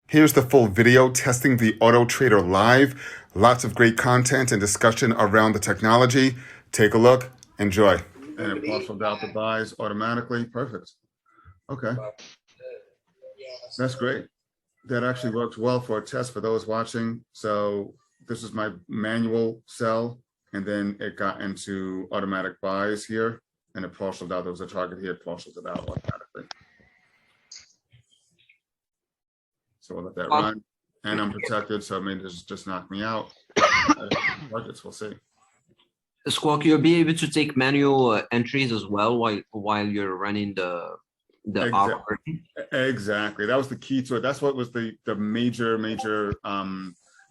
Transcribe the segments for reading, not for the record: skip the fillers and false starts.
Here's the full video testing the Auto Trader Live. Lots of great content and discussion around the technology. Take a look. Enjoy. And it parceled out the buys automatically. Perfect. Okay. That's great. That actually works well for a test for those watching. So this is my manual sell, and then it got into automatic buys here, and it parceled out. There was a target here, it parceled it out automatically. So we'll let that run. And I'm protected, so I mean, just knock me out. Targets, we'll see. Squawk, you'll be able to take manual entries as well while you're running the Exactly. That was the key to it. That's what was the major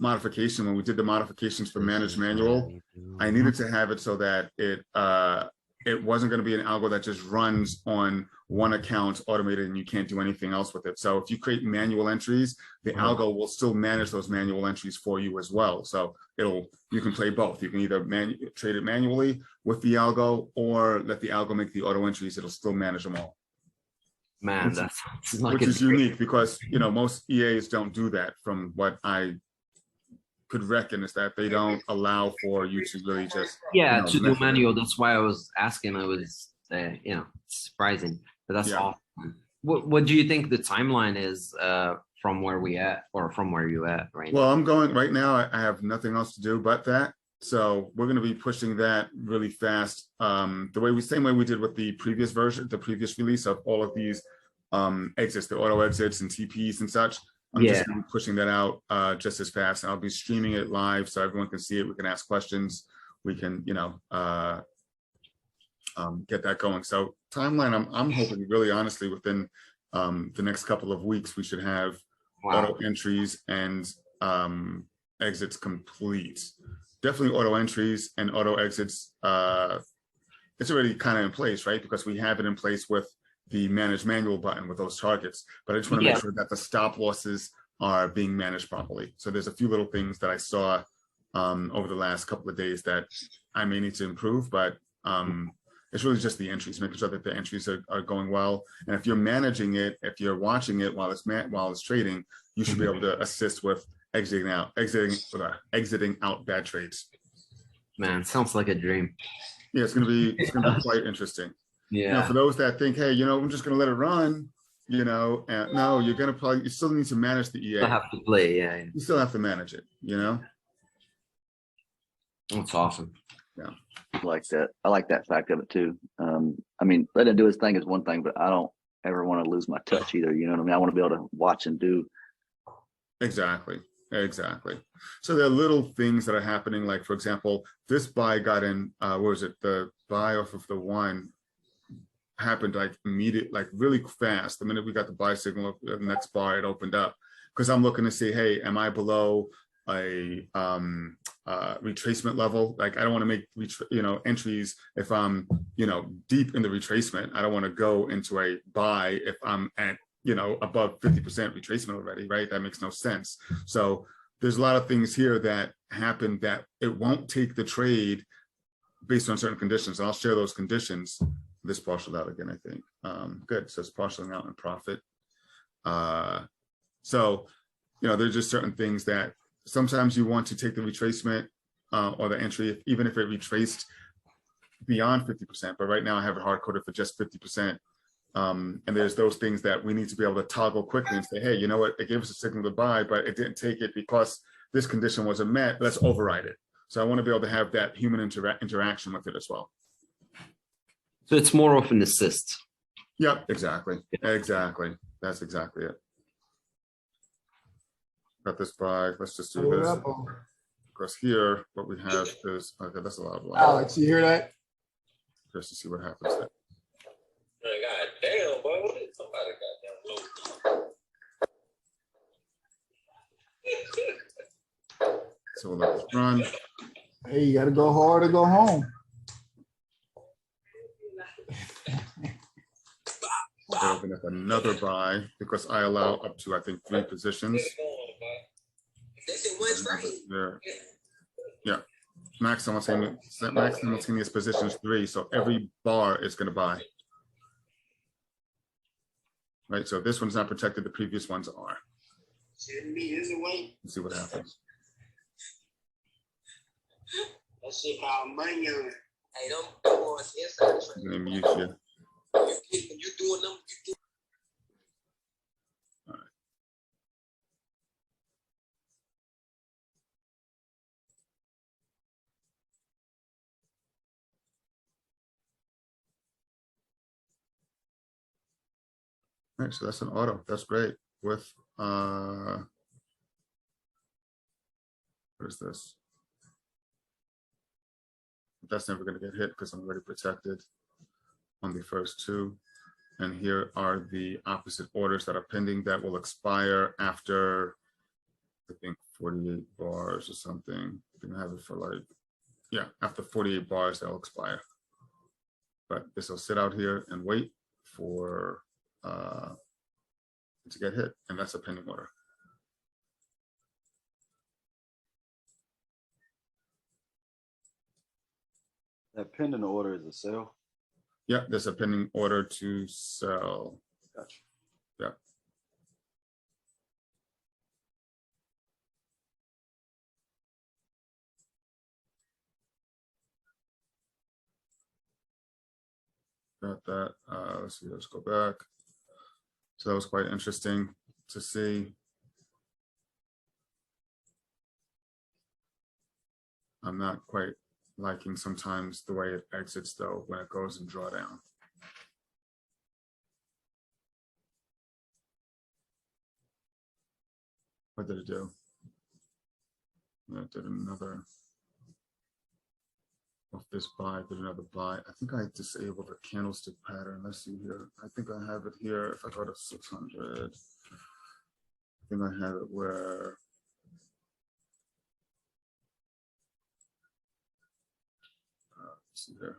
modification when we did the modifications for managed manual. I needed to have it so that it wasn't going to be an algo that just runs on one account automated and you can't do anything else with it. So if you create manual entries, the algo will still manage those manual entries for you as well. So you can play both. You can either trade it manually with the algo or let the algo make the auto entries. It'll still manage them all. Man, which is unique because most EAs don't do that. From what I could reckon is that they don't allow for you to really just to do manual. That's why I was asking. I was surprising, but that's awesome. What do you think the timeline is from where we at or from where you at right now? Well, I'm going right now. I have nothing else to do but that. So we're going to be pushing that really fast. Same way we did with the previous version, the previous release of all of these exits, the auto exits and TPs and such. I'm just going to be pushing that out just as fast. And I'll be streaming it live so everyone can see it. We can ask questions. We can, get that going. So timeline, I'm hoping really honestly within the next couple of weeks, we should have auto entries and exits complete. Definitely auto entries and auto exits. It's already kind of in place, right? Because we have it in place with the manage manual button with those targets. But I just want to make sure that the stop losses are being managed properly. So there's a few little things that I saw over the last couple of days that I may need to improve, but it's really just the entries, making sure that the entries are going well. And if you're managing it, if you're watching it while it's trading, you should be able to assist with exiting out bad trades. Man, sounds like a dream. Yeah, it's gonna be quite interesting. Yeah. For those that think, hey, I'm just gonna let it run, and no, you still need to manage the EA. You have to play, You still have to manage it, That's awesome. Yeah. I like that. I like that fact of it too. I mean, letting him do his thing is one thing, but I don't ever want to lose my touch either. You know what I mean? I want to be able to watch and do. Exactly. So there are little things that are happening. Like, for example, this buy got in, the buy off of the one happened like immediate, like really fast. The minute we got the buy signal, the next bar, it opened up. Because I'm looking to see, hey, am I below a retracement level? Like, I don't want to make entries if I'm deep in the retracement. I don't want to go into a buy if I'm at above 50% retracement already, right? That makes no sense. So there's a lot of things here that happen that it won't take the trade based on certain conditions. I'll share those conditions. This partial out again, I think. Good. So it's partialing out in profit. So there's just certain things that sometimes you want to take the retracement or the entry, even if it retraced beyond 50%. But right now I have it hard coded for just 50%. And there's those things that we need to be able to toggle quickly and say, hey, you know what? It gave us a signal to buy, but it didn't take it because this condition wasn't met. Let's override it. So I want to be able to have that human interaction with it as well. So it's more of an assist. Yep, exactly. Exactly. That's exactly it. Got this buy. Let's just do this. Because here, what we have is, okay, that's a lot of line. Alex, you hear that? Just to see what happens there. God damn, boy, what is somebody goddamn So we'll let this run. Hey, you gotta go hard or go home. I open up another buy because I allow up to, I think, 3 positions. There. Yeah. Max simultaneous position is 3. So every bar is going to buy. Right. So if this one's not protected, the previous ones are. Send me his away. Let's see what happens. That shit called money on. Hey, them boys inside the I'm gonna mute you. you doing them, you doing. All right, so that's an auto. That's great. With what is this? That's never going to get hit because I'm already protected on the first two. And here are the opposite orders that are pending that will expire after, I think, 48 bars or something. I think I have it for like, yeah, after 48 bars, they'll expire. But this will sit out here and wait for to get hit, and that's a pending order. That pending order is a sell. Yeah, there's a pending order to sell. Gotcha. Yeah. Got that. Let's see, let's go back. So that was quite interesting to see. I'm not quite liking sometimes the way it exits though when it goes in drawdown. What did it do? It did another off this buy, did another buy. I think I disabled the candlestick pattern. Let's see here. I think I have it here. If I go to 600, I think I have it where let's see here.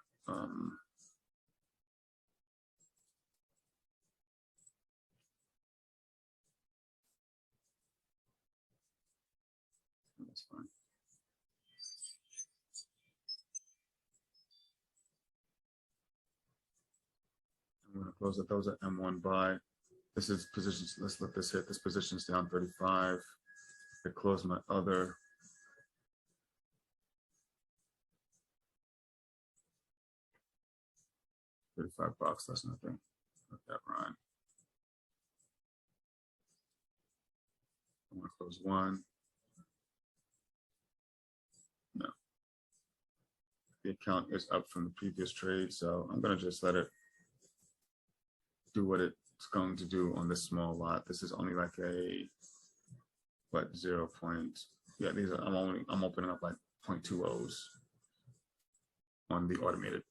That's fine. I'm going to close it. That was an M1 buy. This is positions. Let's let this hit. This position's down 35. I close my other. $35. That's nothing. Let that run. I want to close one. No. The account is up from the previous trade, so I'm going to just let it do what it's going to do on this small lot. This is only like a what 0. Yeah, these are I'm opening up like 0.20s on the automated.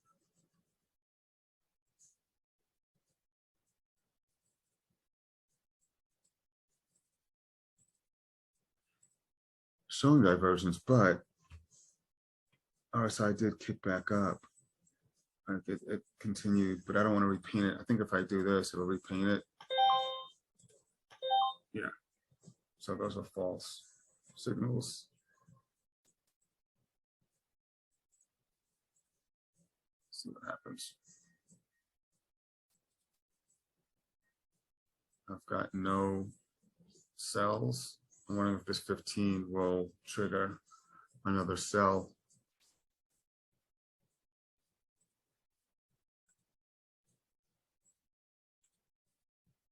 Showing divergence, but RSI did kick back up. Like it continued, but I don't want to repaint it. I think if I do this, it'll repaint it. Yeah. So those are false signals. Let's see what happens. I've got no sells. I'm wondering if this 15 will trigger another sell.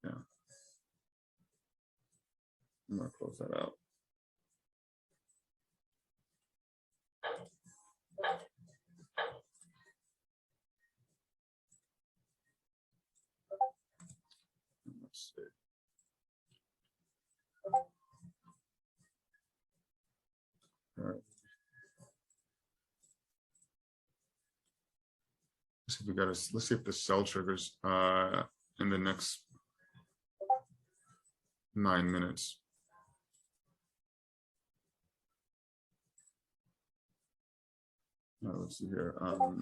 Yeah. I'm gonna close that out. Let's see. All right. Let's see if we got let's see if the sell triggers in the next 9 minutes. Let's see here. All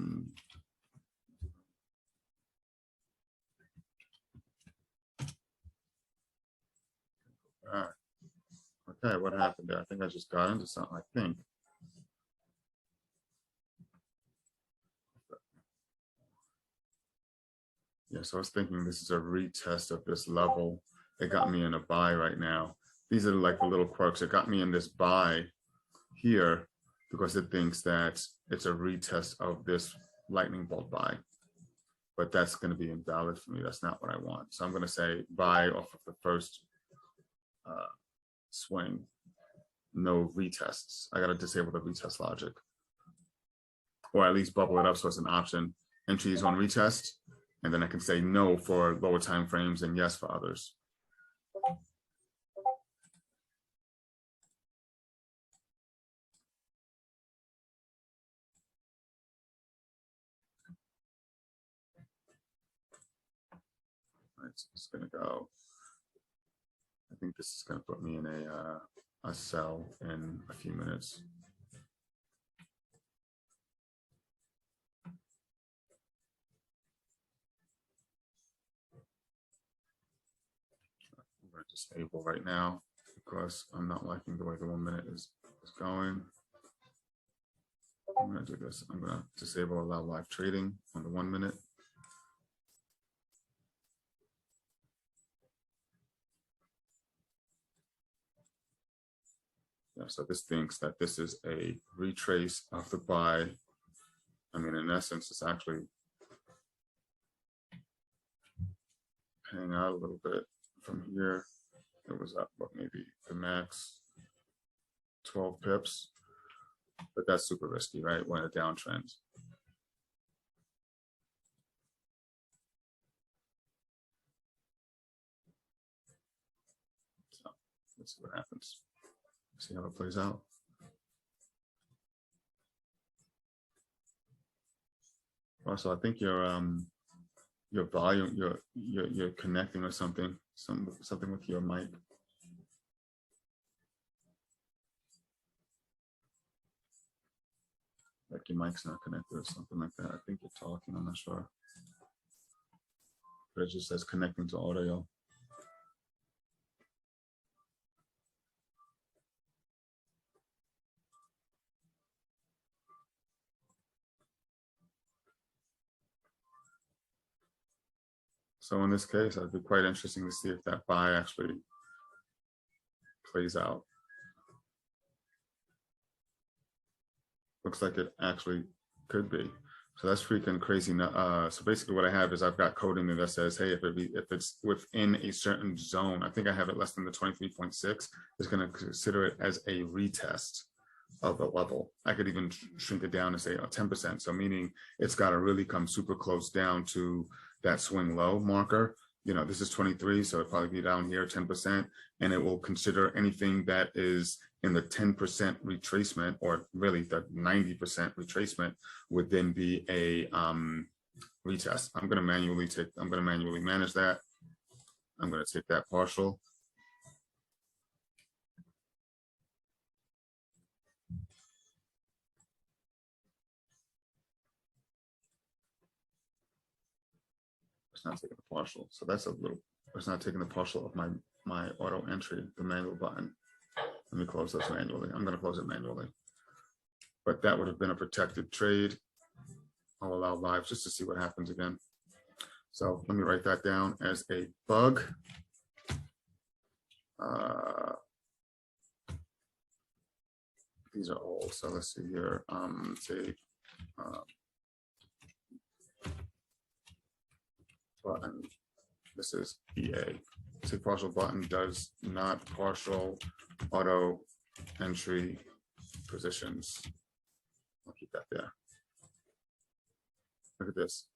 right. Okay, what happened there? I think I just got into something, I think. Yeah, so I was thinking this is a retest of this level. It got me in a buy right now. these are like the little quirks that got me in this buy here because it thinks that it's a retest of this lightning bolt buy. But that's going to be invalid for me. That's not what I want. So I'm going to say buy off of the first swing, no retests. I got to disable the retest logic, or at least bubble it up so it's an option. Entries on retest, and then I can say no for lower time frames and yes for others. It's going to go. I think this is going to put me in a sell in a few minutes. I'm going to disable right now because I'm not liking the way the 1 minute is going. I'm going to do this. I'm going to disable allow live trading on the 1 minute. Yeah, so this thinks that this is a retrace of the buy. I mean, in essence, it's actually hanging out a little bit from here. It was up, but maybe the max 12 pips, but that's super risky, right? When a downtrend. So let's see what happens. See how it plays out. Also, I think your volume, you're connecting or something with your mic. Like your mic's not connected or something like that. I think you're talking, I'm not sure. But it just says connecting to audio. So in this case, it'd be quite interesting to see if that buy actually plays out. Looks like it actually could be. So that's freaking crazy. So basically what I have is I've got coding that says, hey, if it's within a certain zone, I think I have it less than the 23.6, it's going to consider it as a retest of the level. I could even shrink it down and say 10%. So meaning it's got to really come super close down to that swing low marker. You know, this is 23, so it'll probably be down here 10%, and it will consider anything that is in the 10% retracement, or really the 90% retracement, would then be a retest. I'm going to manually manage that. I'm going to take that partial. It's not taking the partial, so that's a little. It's not taking the partial of my auto entry, the manual button. Let me close this manually. I'm going to close it manually, but that would have been a protected trade. I'll allow live just to see what happens again. So let me write that down as a bug. These are old, so let's see here. Say button. This is EA. Say partial button does not partial auto entry positions. I'll keep that there. Look at this.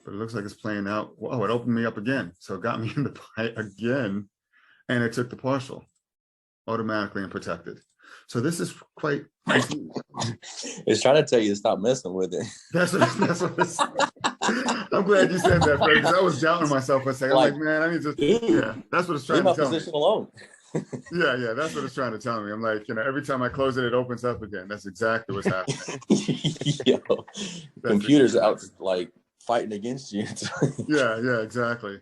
But it looks like it's playing out. Whoa, it opened me up again. So it got me in the buy again, and it took the partial automatically and protected. So this is quite. It's trying to tell you to stop messing with it. That's what it's. I'm glad you said that, Fred, because I was doubting myself for a second. I'm like, man, I need to. Yeah, that's what it's trying to tell me. Leave my position alone. Yeah, that's what it's trying to tell me. I'm like, every time I close it, it opens up again. That's exactly what's happening. Yo, computers out like fighting against you. Yeah, exactly.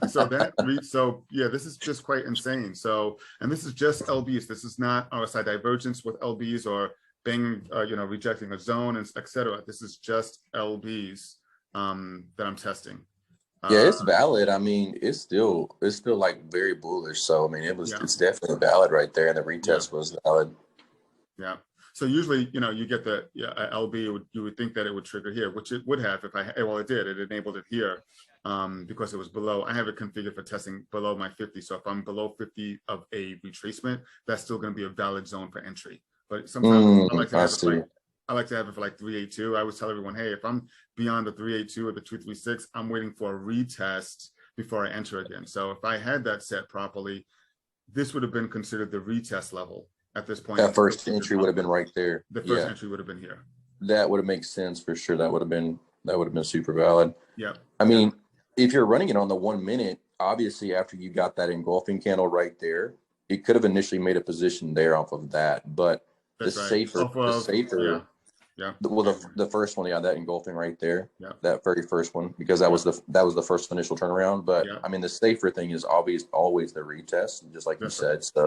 So yeah, this is just quite insane. So, and this is just LBs. This is not RSI divergence with LBs or banging, rejecting a zone and etc. This is just LBs that I'm testing. Yeah, it's valid. I mean, it's still like very bullish. So I mean, it's definitely valid right there, and the retest was valid. Yeah. So usually, you know, you get the LB. You would think that it would trigger here, which it would have if well, it did. It enabled it here because it was below. I have it configured for testing below my 50. So if I'm below 50 of a retracement, that's still going to be a valid zone for entry. But sometimes I like to have it like I like to have it for like 382. I always tell everyone, hey, if I'm beyond the 382 or the 236, I'm waiting for a retest before I enter again. So if I had that set properly, this would have been considered the retest level at this point. That first entry would have been right there. The first entry would have been here. That would have made sense for sure. That would have been super valid. Yeah. I mean, if you're running it on the 1 minute, obviously after you got that engulfing candle right there, it could have initially made a position there off of that, but That's the right. safer. Yeah. Well, the first one, that engulfing right there, that very first one, because that was the first initial turnaround. But I mean, the safer thing is always the retest, just like you said. So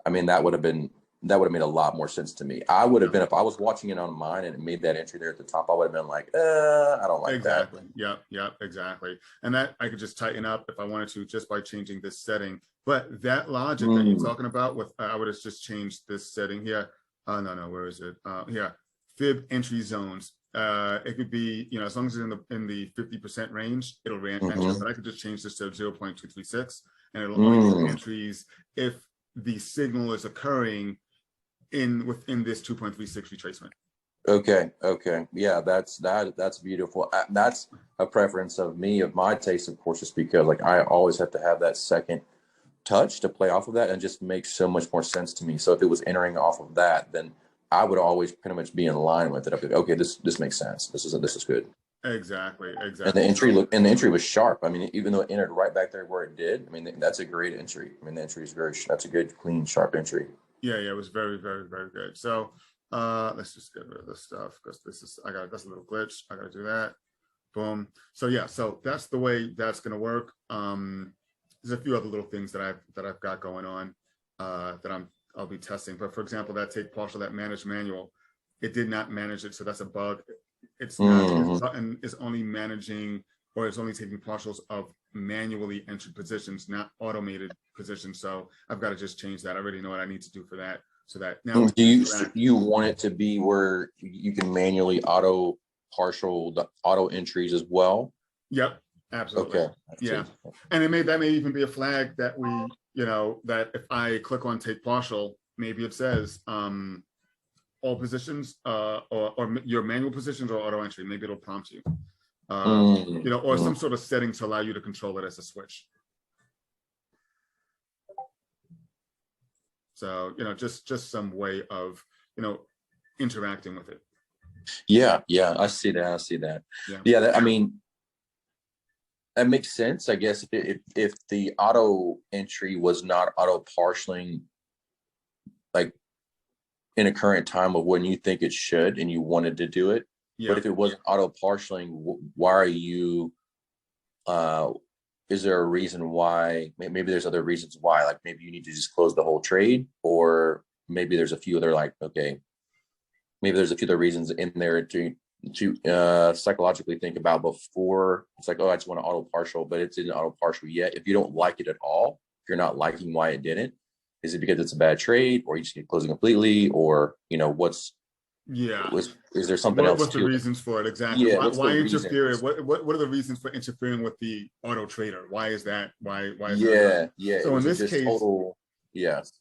I mean, that would have made a lot more sense to me. I would have been, if I was watching it on mine and it made that entry there at the top, I would have been like, I don't like that. Yeah, exactly. And that I could just tighten up if I wanted to just by changing this setting. But that logic that you're talking about with, I would have just changed this setting here. No, where is it? Fib entry zones. It could be, you know, as long as it's in the 50% range, it'll enter. But I could just change this to 0.236, and it'll only be entries if the signal is occurring within this 2.36 retracement. Okay. Yeah, that's beautiful. That's a preference of my taste, of course, just because like I always have to have that second touch to play off of that, and just makes so much more sense to me. So if it was entering off of that, then I would always pretty much be in line with it. I'd be like, okay, this makes sense. This is good. Exactly. And the entry was sharp. I mean, even though it entered right back there where it did, I mean, that's a great entry. I mean, the entry is that's a good, clean, sharp entry. Yeah, it was very, very, very good. So let's just get rid of this stuff because that's a little glitch. I gotta do that. Boom. So yeah, so that's the way that's gonna work. There's a few other little things that I've got going on that I'll be testing. But for example, that take partial, that manage manual, it did not manage it, so that's a bug. It's not, this button is only managing, or it's only taking partials of manually entered positions, not automated positions. So I've got to just change that. I already know what I need to do for that. So that now, do you want it to be where you can manually auto entries as well? Yep, absolutely. Okay. Yeah, and that may even be a flag that we, you know, that if I click on take partial, maybe it says all positions or your manual positions or auto entry. Maybe it'll prompt you, you know, or some sort of setting to allow you to control it as a switch. So, you know, just some way of, you know, interacting with it. Yeah, I see that. Yeah, I mean, that makes sense, I guess. If the auto entry was not auto partialing, like in a current time of when you think it should, and you wanted to do it, but if it wasn't auto partialing, why are you? Is there a reason why? Maybe there's other reasons why. Like maybe you need to just close the whole trade, or maybe there's a few other maybe there's a few other reasons in there to psychologically think about before. It's like, oh, I just want to auto partial, but it didn't auto partial yet. If you don't like it at all, if you're not liking why it didn't, is it because it's a bad trade, or you just get closing completely, or you know is there something else? What's the reasons for it exactly? Yeah, why interfere? What are the reasons for interfering with the auto trader? Why is that? Why is that? Yeah. So in this case,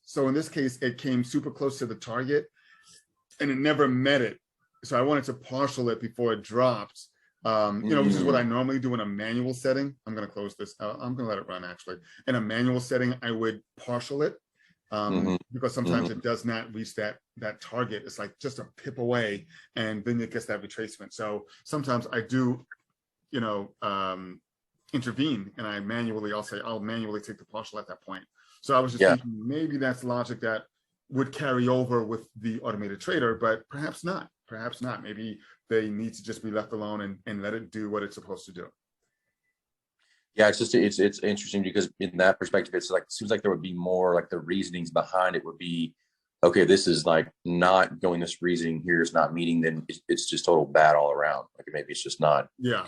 So in this case, it came super close to the target, and it never met it. So I wanted to partial it before it dropped. You know, which is what I normally do in a manual setting. I'm going to close this. I'm going to let it run actually. In a manual setting, I would partial it. Because sometimes it does not reach that target. It's like just a pip away, and then it gets that retracement. So sometimes I do, you know, intervene, and I'll manually take the partial at that point. So I was just thinking maybe that's logic that would carry over with the automated trader, but perhaps not. Perhaps not. Maybe they need to just be left alone and let it do what it's supposed to do. Yeah, it's interesting because in that perspective, it's like, it seems like there would be more like the reasonings behind it would be, okay, this is like not going, this reasoning here is not meeting, then it's just total bad all around. Like maybe it's just not. Yeah.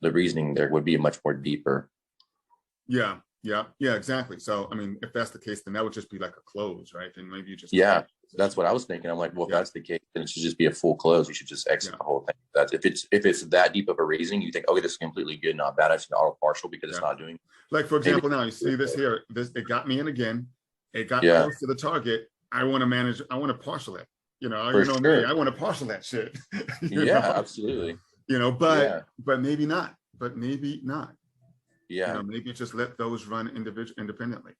the reasoning there would be much more deeper. Yeah, exactly. So, I mean, if that's the case, then that would just be like a close, right? Then maybe you just that's what I was thinking. I'm like, well, if that's the case, then it should just be a full close. You should just exit the whole thing. That's if it's that deep of a reasoning, you think, okay, this is completely good, not bad. I should auto partial because it's not doing. Like for example, now you see this here. It got me in again. It got close to the target. I want to partial it. You know me. I want to partial that shit. Absolutely. But maybe not. But maybe not. Yeah. Maybe just let those run independently.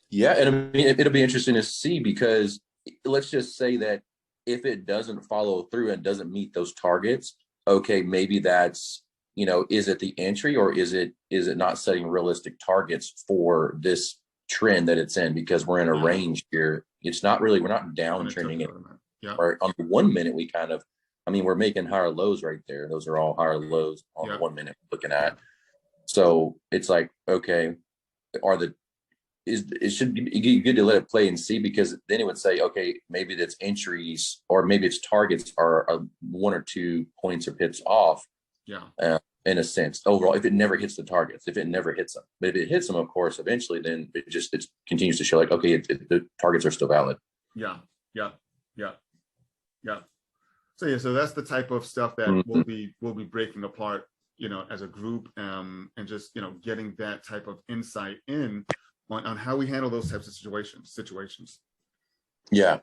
Yeah, and I mean, it'll be interesting to see, because let's just say that if it doesn't follow through and doesn't meet those targets, okay, maybe that's, is it the entry, or is it not setting realistic targets for this trend that it's in? Because we're in a range here. It's not really, we're not downtrending it. Or on the 1 minute, we're making higher lows right there. Those are all higher lows on the 1 minute looking at. So it's like, okay, it should be good to let it play and see, because then it would say, okay, maybe that's entries, or maybe its targets are 1 or 2 points or pips off. In a sense, overall, if it never hits the targets, if it never hits them. But if it hits them, of course, eventually, then it continues to show like, okay, the targets are still valid. Yeah. So that's the type of stuff that we'll be breaking apart, as a group, and just, getting that type of insight in on how we handle those types of situations. Yeah.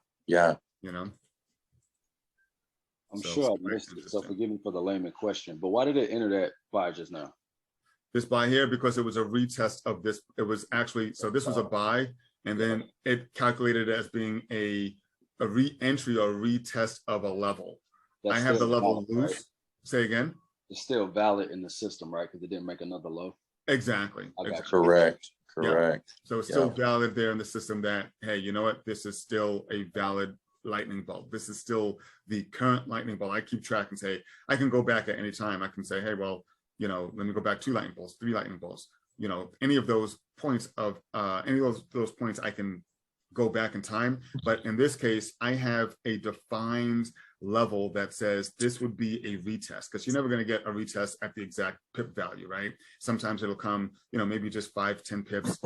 I'm sure I missed it, so forgive me for the layman question, but why did it enter that buy just now? This buy here, because it was a retest of this. It was actually, so this was a buy, and then it calculated as being a re-entry or retest of a level. I have the level loose. Right? Say again? It's still valid in the system, right? Because it didn't make another low. Exactly. Correct. Yeah. So it's still valid there in the system that, hey, you know what? This is still a valid lightning bolt. This is still the current lightning bolt. I keep track and say, I can go back at any time. I can say, hey, well, let me go back 2 lightning bolts, 3 lightning bolts. Any of those points those points I can go back in time. But in this case, I have a defined level that says this would be a retest, because you're never going to get a retest at the exact pip value, right? Sometimes it'll come, maybe just 5-10 pips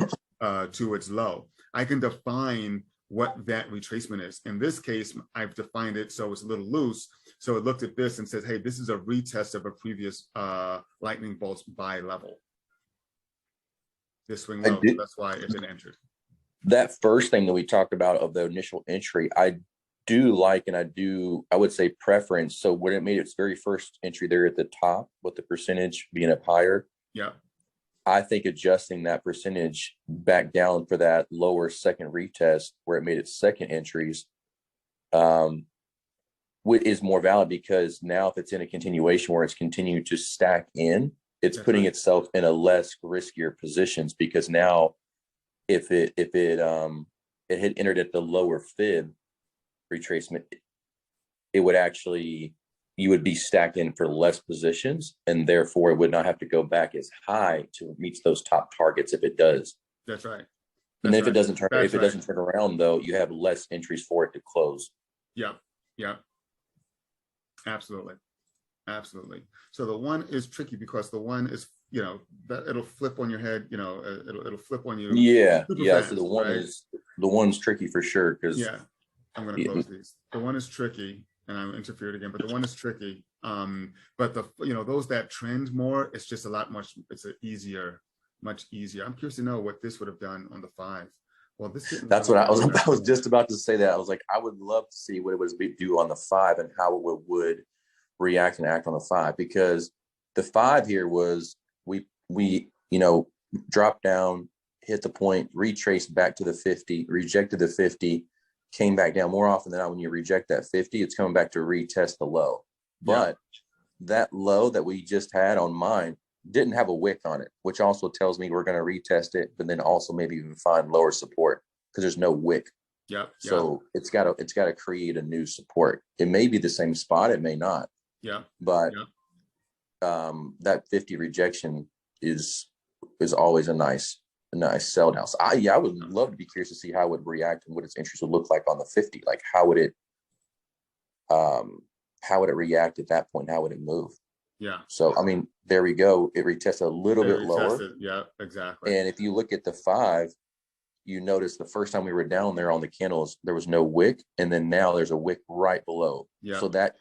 to its low. I can define what that retracement is. In this case, I've defined it so it's a little loose. So it looked at this and says, hey, this is a retest of a previous lightning bolts buy level. This swing low, so that's why it didn't enter. That first thing that we talked about of the initial entry, I do like, and I would say preference. So when it made its very first entry there at the top, with the percentage being up higher, I think adjusting that percentage back down for that lower second retest where it made its second entries is more valid, because now if it's in a continuation where it's continuing to stack in, it's putting itself in a less riskier positions, because now if it had entered at the lower fib retracement, it would actually, you would be stacked in for less positions, and therefore it would not have to go back as high to reach those top targets if it does. That's right. And then if it doesn't turn around, though, you have less entries for it to close. Yeah. Absolutely. So the one is tricky, because the one is, that it'll flip on your head, it'll flip on you. Fast, so the one's tricky for sure, because I'm going to close these. The one is tricky, and I interfered again, but the one is tricky. But those that trend more, it's just it's much easier. I'm curious to know what this would have done on the 5. Well, this didn't. That's what I was just about to say. That I was like, I would love to see what it would do on the 5 and how it would react and act on the 5, because the 5 here was we dropped down, hit the point, retraced back to the 50, rejected the 50, came back down. More often than not, when you reject that 50, it's coming back to retest the low. But that low that we just had on mine didn't have a wick on it, which also tells me we're going to retest it, but then also maybe even find lower support, because there's no wick. So it's got to create a new support. It may be the same spot, it may not. But that 50 rejection is always a nice sell down. So I would love to be curious to see how it would react and what its interest would look like on the 50. Like how would it react at that point? How would it move? Yeah. So, I mean, there we go. It retested a little bit lower. Yeah, exactly. And if you look at the 5, you notice the first time we were down there on the candles, there was no wick. And then now there's a wick right below. Yeah. So that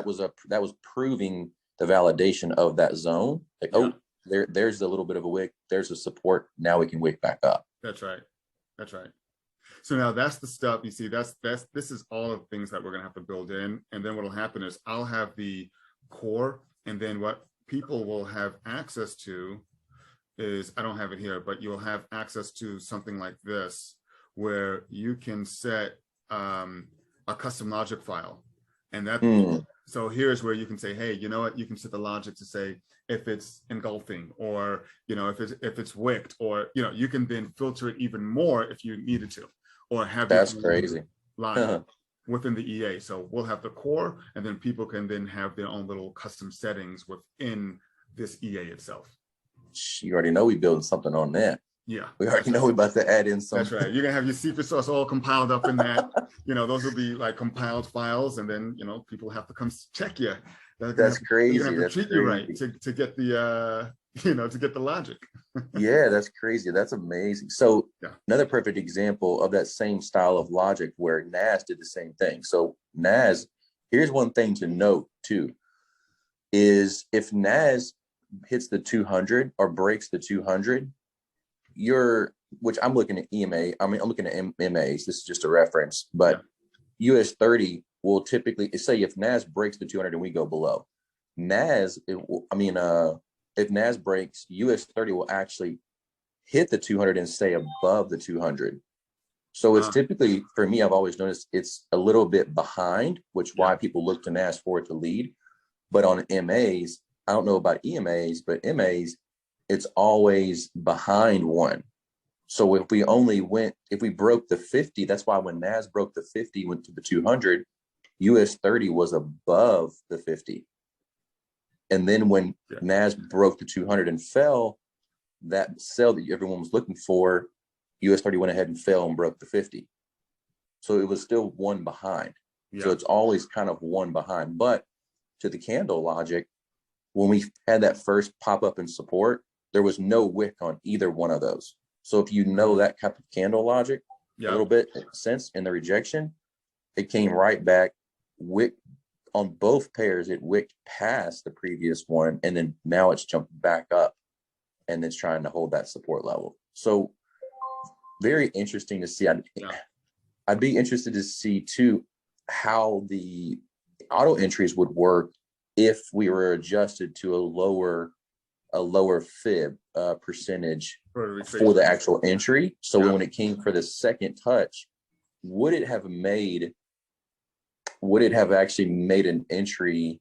was proving the validation of that zone. Like, oh, there's the little bit of a wick. There's a support. Now we can wick back up. That's right. That's right. So now that's the stuff, you see, this is all of the things that we're going to have to build in. And then what will happen is I'll have the core, and then what people will have access to is, I don't have it here, but you'll have access to something like this, where you can set a custom logic file. And that, so here's where you can say, hey, you know what, you can set the logic to say if it's engulfing, or, you know, if it's wicked, or, you know, you can then filter it even more if you needed to, or have that's crazy line within the EA. So we'll have the core, and then people can then have their own little custom settings within this EA itself. You already know we building something on that. Yeah, we already know we're about to add in some. That's right. You're gonna have your secret sauce all compiled up in that. You know, those will be like compiled files, and then, you know, people have to come check you. That's crazy. You're gonna have to treat you right to get the you know, to get the logic. Yeah, that's crazy. That's amazing. So another perfect example of that same style of logic where NAS did the same thing. So NAS, here's one thing to note too, is if NAS hits the 200 or breaks the 200, which I'm looking at EMA, I'm looking at MAs, this is just a reference, but US30 will typically say if NAS breaks the 200 and we go below, if NAS breaks, US30 will actually hit the 200 and stay above the 200. So it's typically, for me, I've always noticed it's a little bit behind, which why people look to NAS for it to lead. But on MAs, I don't know about EMAs, but MAs, it's always behind 1. So if we broke the 50, that's why when NAS broke the 50, went to the 200, US30 was above the 50. And then when NAS broke the 200 and fell, that sell that everyone was looking for, US30 went ahead and fell and broke the 50. So it was still 1 behind. So it's always kind of 1 behind. But to the candle logic, when we had that first pop up in support, there was no wick on either one of those. So if you know that type of candle logic a little bit since in the rejection, it came right back, wick on both pairs, it wicked past the previous one, and then now it's jumped back up and it's trying to hold that support level. So very interesting to see. I'd be interested to see too how the auto entries would work if we were adjusted to a lower fib percentage for the actual entry. So when it came for the second touch, would it have actually made an entry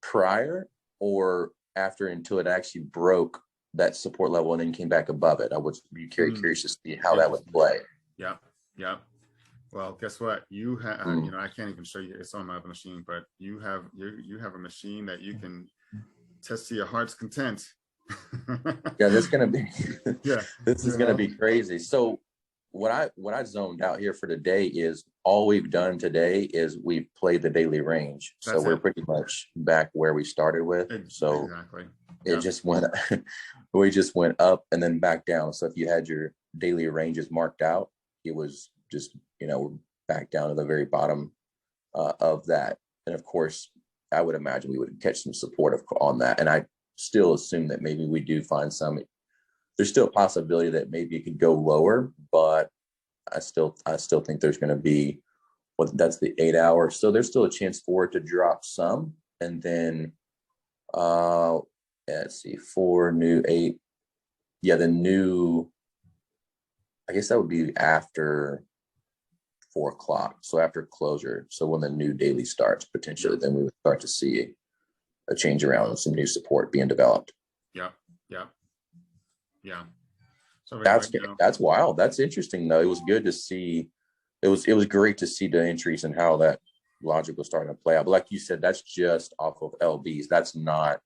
prior or after, until it actually broke that support level and then came back above it? I would be curious to see how that would play. Yeah. Well, guess what? You have, you know, I can't even show you. It's on my other machine, but you have a machine that you can test to your heart's content. Yeah, this is gonna be this is gonna be crazy. So what I zoned out here for today is all we've done today is we've played the daily range. So we're pretty much back where we started with. So it just went we just went up and then back down. So if you had your daily ranges marked out, it was just, you know, back down to the very bottom of that. And of course, I would imagine we would catch some support on that. And I still assume that maybe we do find some. There's still a possibility that maybe it could go lower, but I still think there's going to be, that's the 8 hour. So there's still a chance for it to drop some. And then, let's see, 4 new 8. Yeah, the new, I guess that would be after 4 o'clock. So after closure. So when the new daily starts, potentially, then we would start to see a change around and some new support being developed. Yeah. So that's wild. That's interesting though. It was good to see. It was great to see the entries and how that logic was starting to play out. But like you said, that's just off of LBs. That's not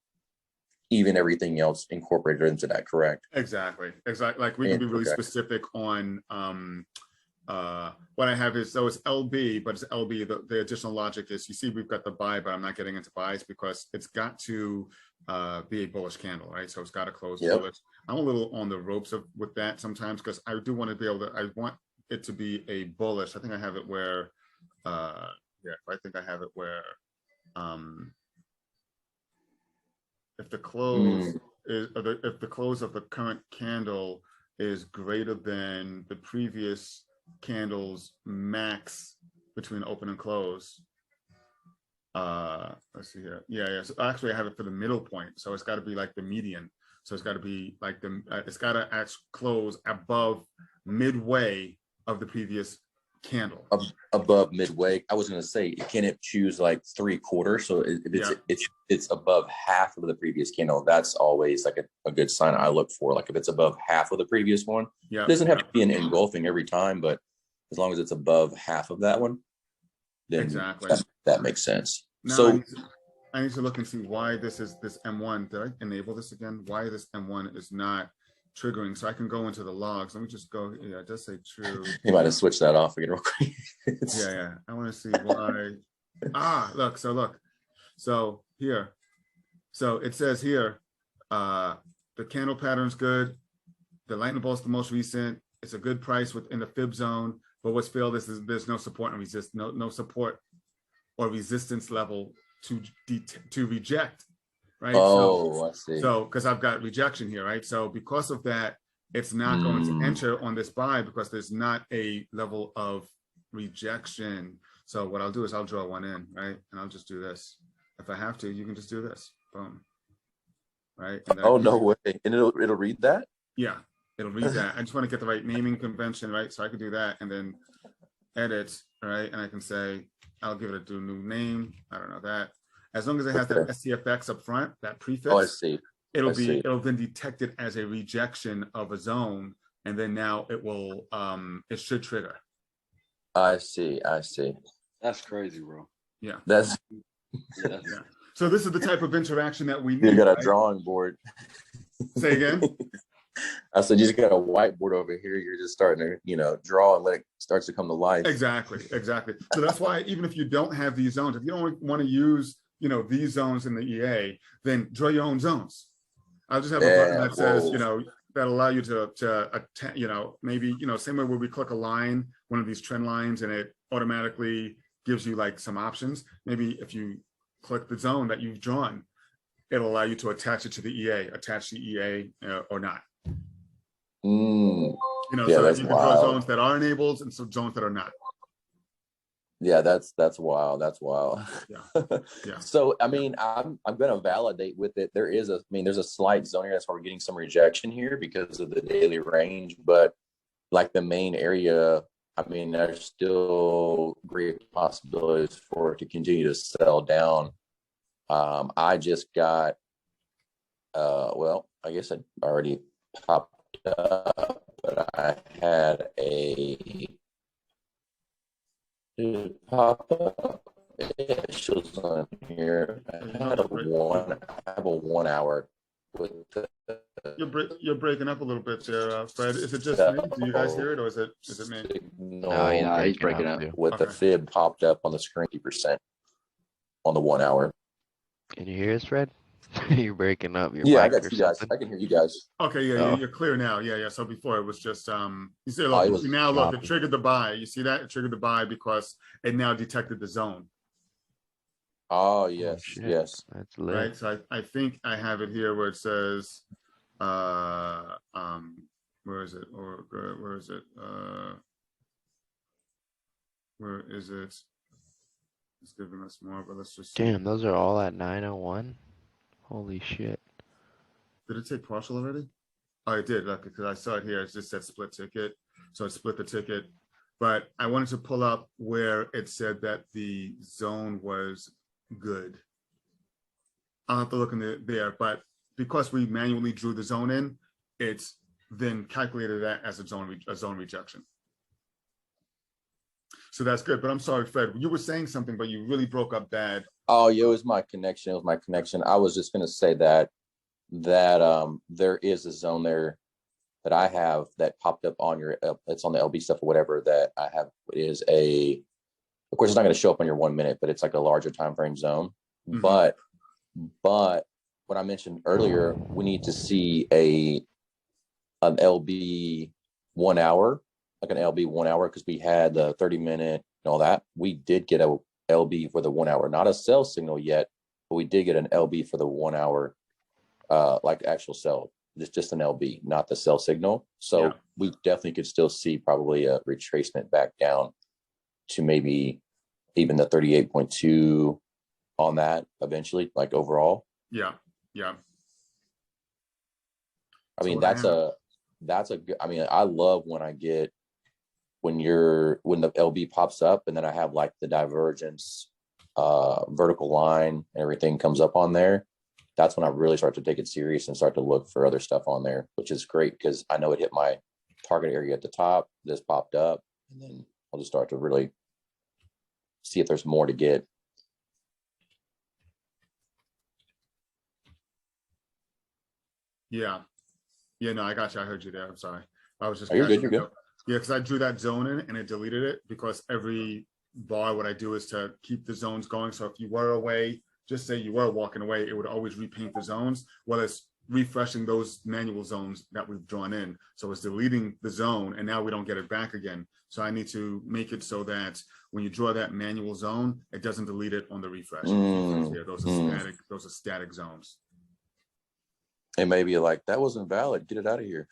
even everything else incorporated into that, correct? Exactly. Like we can be really specific on what I have is, so it's LB, but it's LB. The additional logic is, you see, we've got the buy, but I'm not getting into buys because it's got to be a bullish candle, right? So it's got to close bullish. I'm a little on the ropes with that sometimes because I do want to be able to, I want it to be a bullish. I think I have it where, yeah, I think I have it where, if the close is, if the close of the current candle is greater than the previous candle's max between open and close. Let's see here. Yeah. So actually I have it for the middle point. So it's got to be like the median. So it's got to be like it's got to actually close above midway of the previous candle. Above midway. I was going to say, can it choose like 3/4? So if it's above half of the previous candle, that's always like a good sign I look for. Like if it's above half of the previous one, it doesn't have to be an engulfing every time, but as long as it's above half of that one, then exactly that makes sense. Now So I need to look and see why this M1. Did I enable this again? Why this M1 is not triggering? So I can go into the logs. Let me just go. Yeah, it does say true. you might have switched that off again real quick. Yeah. I want to see why. Look. So here. So it says here, the candle pattern's good. The lightning bolt's the most recent. It's a good price within the fib zone. But what's failed is there's no support and resist, no support or resistance level to reject, right? I see. So because I've got rejection here, right? So because of that, it's not going to enter on this buy because there's not a level of rejection. So what I'll do is I'll draw one in, right? And I'll just do this. If I have to, you can just do this. Boom. Right? And no way. And it'll read that? Yeah, it'll read that. I just want to get the right naming convention, right? So I can do that and then edit, right? And I can say, I'll give it a new name. I don't know that. As long as it has that STFX up front, that prefix, I see. It'll then detect it as a rejection of a zone, and then now it should trigger. I see. That's crazy, bro. Yeah. That's yeah. So this is the type of interaction that we need. You got a right? drawing board. Say again. I said, you just got a whiteboard over here. You're just starting to, draw and let it starts to come to life. Exactly. So that's why even if you don't have these zones, if you don't want to use, these zones in the EA, then draw your own zones. I'll just have a button that says, that allow you to maybe, same way where we click a line, one of these trend lines, and it automatically gives you like some options. Maybe if you click the zone that you've drawn, it'll allow you to attach it to the EA, attach the EA or not. So you can draw zones that are enabled and some zones that are not. Yeah, that's wild. That's wild. Yeah. So I'm going to validate with it. There's a slight zone here. That's why we're getting some rejection here because of the daily range. But like the main area, there's still great possibilities for it to continue to sell down. I just got, I guess I already popped up, but I had pop up. It shows on here. I have a 1 hour with You're breaking up a little bit there, Fred. Is it just me? Do you guys hear it, or is it me? No, he's breaking up. With the fib popped up on the screen, 50% on the 1 hour. Can you hear us, Fred? You're breaking up. I got you guys. I can hear you guys. Okay, you're clear now. Yeah. So before it was just you see, look, look, it triggered the buy. You see that? It triggered the buy because it now detected the zone. Oh yes, yes. That's lit. Right. So I think I have it here where it says where is it? Or where is it? Where is it? It's giving us more, but let's just see. Damn, those are all at 9:01. Holy shit. Did it take partial already? Oh, it did. Look, because I saw it here. It just said split ticket. So it split the ticket. But I wanted to pull up where it said that the zone was good. I'll have to look in there. But because we manually drew the zone in, it's then calculated that as a zone rejection. So that's good. But I'm sorry, Fred, you were saying something, but you really broke up bad. Oh, yeah, it was my connection. I was just going to say that there is a zone there that I have that popped up on your, it's on the LB stuff or whatever that I have is of course, it's not going to show up on your 1 minute, but it's like a larger time frame zone. But what I mentioned earlier, we need to see an LB 1 hour, like an LB 1 hour, because we had the 30-minute and all that. We did get a LB for the 1 hour, not a sell signal yet, but we did get an LB for the 1 hour, like actual sell. It's just an LB, not the sell signal. So we definitely could still see probably a retracement back down to maybe even the 38.2 on that eventually, like overall. Yeah. I mean, that's a good, I mean, I love when when the LB pops up and then I have like the divergence, vertical line and everything comes up on there. That's when I really start to take it serious and start to look for other stuff on there, which is great because I know it hit my target area at the top. This popped up, and then I'll just start to really see if there's more to get. Yeah. No, I got you. I heard you there. I'm sorry. I was just. You're good. You're good. Yeah, because I drew that zone in and it deleted it because every bar, what I do is to keep the zones going. So if you were away, just say you were walking away, it would always repaint the zones. Well, it's refreshing those manual zones that we've drawn in. So it's deleting the zone and now we don't get it back again. So I need to make it so that when you draw that manual zone, it doesn't delete it on the refresh. Yeah, those are static zones. It may be like, that wasn't valid. Get it out of here.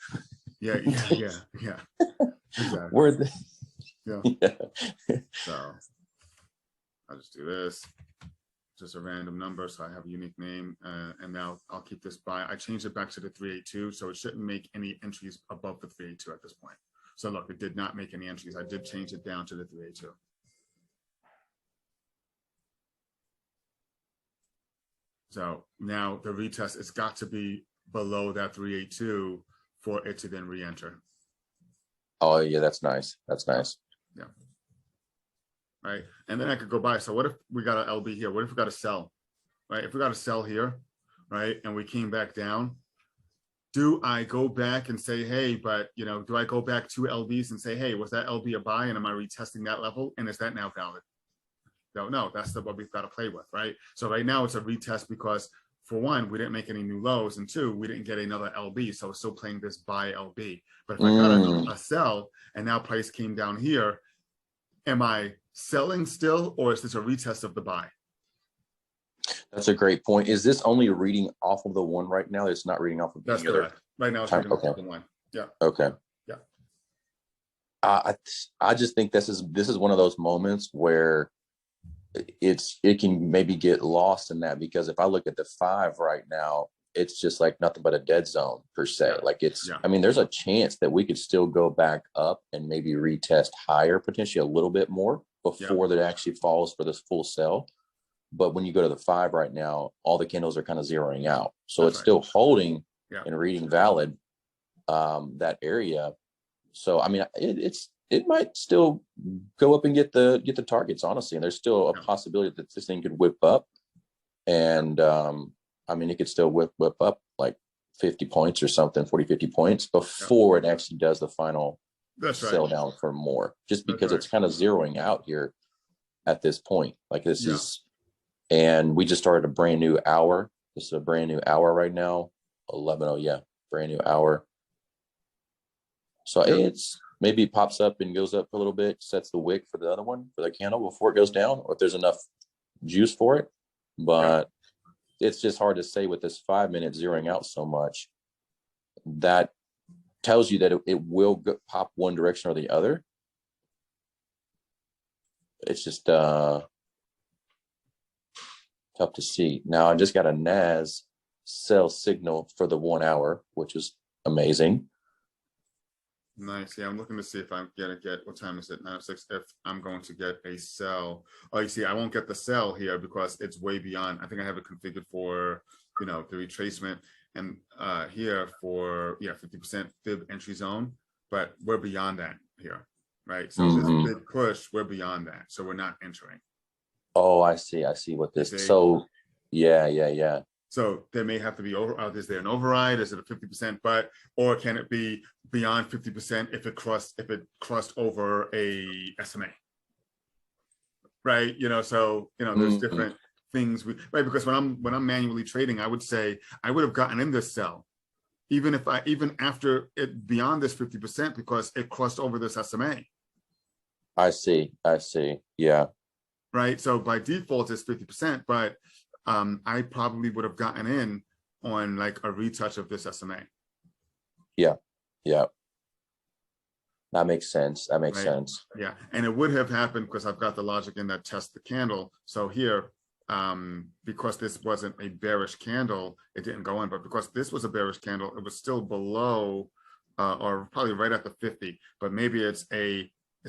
Yeah. Exactly. Where the So I'll just do this. Just a random number, so I have a unique name, and now I'll keep this by. I changed it back to the 382, so it shouldn't make any entries above the 382 at this point. So look, it did not make any entries. I did change it down to the 382. So now the retest, it's got to be below that 382 for it to then re-enter. Oh yeah, that's nice. That's nice. Yeah. Right. And then I could go by. So what if we got an LB here? What if we got a sell? Right. If we got a sell here, right, and we came back down, do I go back and say, hey, but do I go back to LBs and say, hey, was that LB a buy? And am I retesting that level? And is that now valid? No, that's what we've got to play with, right? So right now it's a retest because for one, we didn't make any new lows, and two, we didn't get another LB. So it's still playing this buy LB. But if I got a sell and now price came down here, am I selling still, or is this a retest of the buy? That's a great point. Is this only reading off of the one right now? It's not reading off of That's the other. Right now it's reading off of the one. Yeah. Okay. Yeah. I just think this is one of those moments where it can maybe get lost in that, because if I look at the 5 right now, it's just like nothing but a dead zone per se. Yeah. Like I mean, there's a chance that we could still go back up and maybe retest higher, potentially a little bit more before that actually falls for this full sell. But when you go to the 5 right now, all the candles are kind of zeroing out. So it's still holding and reading valid, that area. So, I mean, it might still go up and get the targets, honestly. And there's still a possibility that this thing could whip up. And, I mean, it could still whip up like 50 points or something, 40, 50 points before it actually does the final sell down for more, just because it's kind of zeroing out here at this point. Like this is, and we just started a brand new hour. This is a brand new hour right now. 11:00, yeah, brand new hour. So it's maybe it pops up and goes up a little bit, sets the wick for the other one, for the candle before it goes down, or if there's enough juice for it. But it's just hard to say with this 5 minutes zeroing out so much. That tells you that it will pop one direction or the other. It's just tough to see. Now I just got a NAS sell signal for the 1 hour, which is amazing. Nice. Yeah, I'm looking to see if I'm gonna get, what time is it? 9:06. If I'm going to get a sell. Oh, you see, I won't get the sell here because it's way beyond. I think I have it configured for, the retracement, and here for 50% fib entry zone, but we're beyond that here, right? So this big push, we're beyond that, so we're not entering. Oh, I see what this. So yeah. So there may have to be is there an override? Is it a 50% but, or can it be beyond 50% if it crossed over a SMA? Right. So there's different things right, because when I'm manually trading, I would say I would have gotten in this sell even after it beyond this 50% because it crossed over this SMA. I see. Yeah. Right. So by default it's 50%, but I probably would have gotten in on like a retouch of this SMA. Yeah. That makes sense. Yeah. And it would have happened because I've got the logic in that test the candle. So here, because this wasn't a bearish candle, it didn't go in. But because this was a bearish candle, it was still below or probably right at the 50. But maybe it's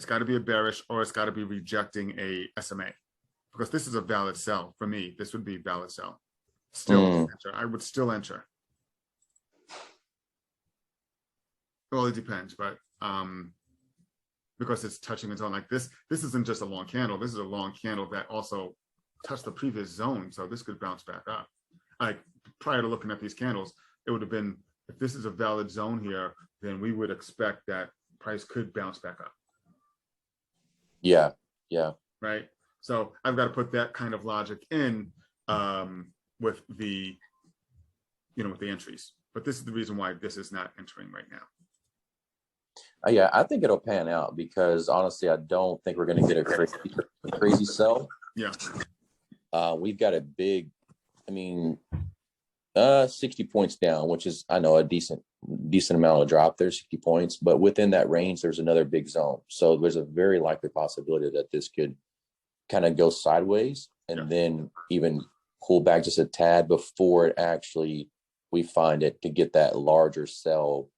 got to be a bearish or it's got to be rejecting a SMA. Because this is a valid sell for me. This would be valid sell. Still enter. I would still enter. Well, it depends, but because it's touching a zone like this isn't just a long candle. This is a long candle that also touched the previous zone. So this could bounce back up. Like prior to looking at these candles, it would have been, if this is a valid zone here, then we would expect that price could bounce back up. Yeah. Right. So I've got to put that kind of logic in with the entries. But this is the reason why this is not entering right now. Yeah, I think it'll pan out because honestly, I don't think we're going to get a crazy sell. Yeah. We've got a big, 60 points down, which is, I know, a decent amount of drop there, 60 points. But within that range, there's another big zone. So there's a very likely possibility that this could kind of go sideways and then even pull back just a tad before we find it to get that larger sell.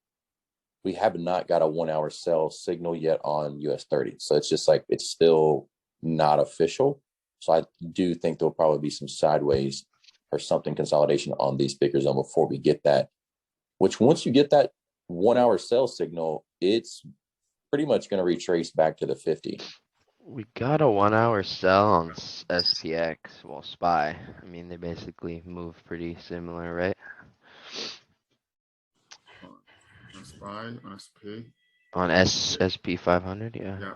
We have not got a 1 hour sell signal yet on US30. So it's just like, it's still not official. So I do think there'll probably be some sideways or something consolidation on these bigger zone before we get that, which once you get that 1 hour sell signal, it's pretty much going to retrace back to the 50. We got a 1 hour sell on SPX, well, SPY. They basically move pretty similar, right? On SPY, on SP. On SP 500, yeah.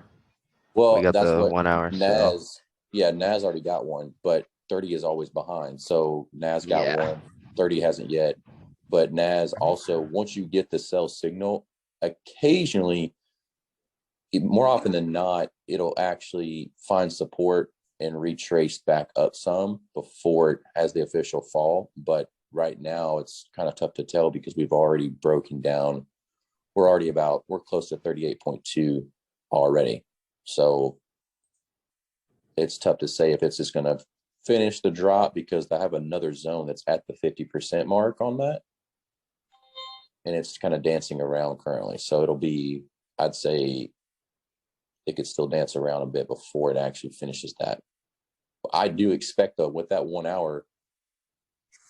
Well, we got that's the what 1 hour NAS. sell. Yeah, NAS already got one, but 30 is always behind. So NAS got one, 30 hasn't yet. But NAS also, once you get the sell signal, occasionally, more often than not, it'll actually find support and retrace back up some before it has the official fall. But right now, it's kind of tough to tell because we've already broken down. We're close to 38.2 already. So it's tough to say if it's just going to finish the drop because I have another zone that's at the 50% mark on that. And it's kind of dancing around currently. So it'll be, I'd say, it could still dance around a bit before it actually finishes that. I do expect, though, with that 1 hour,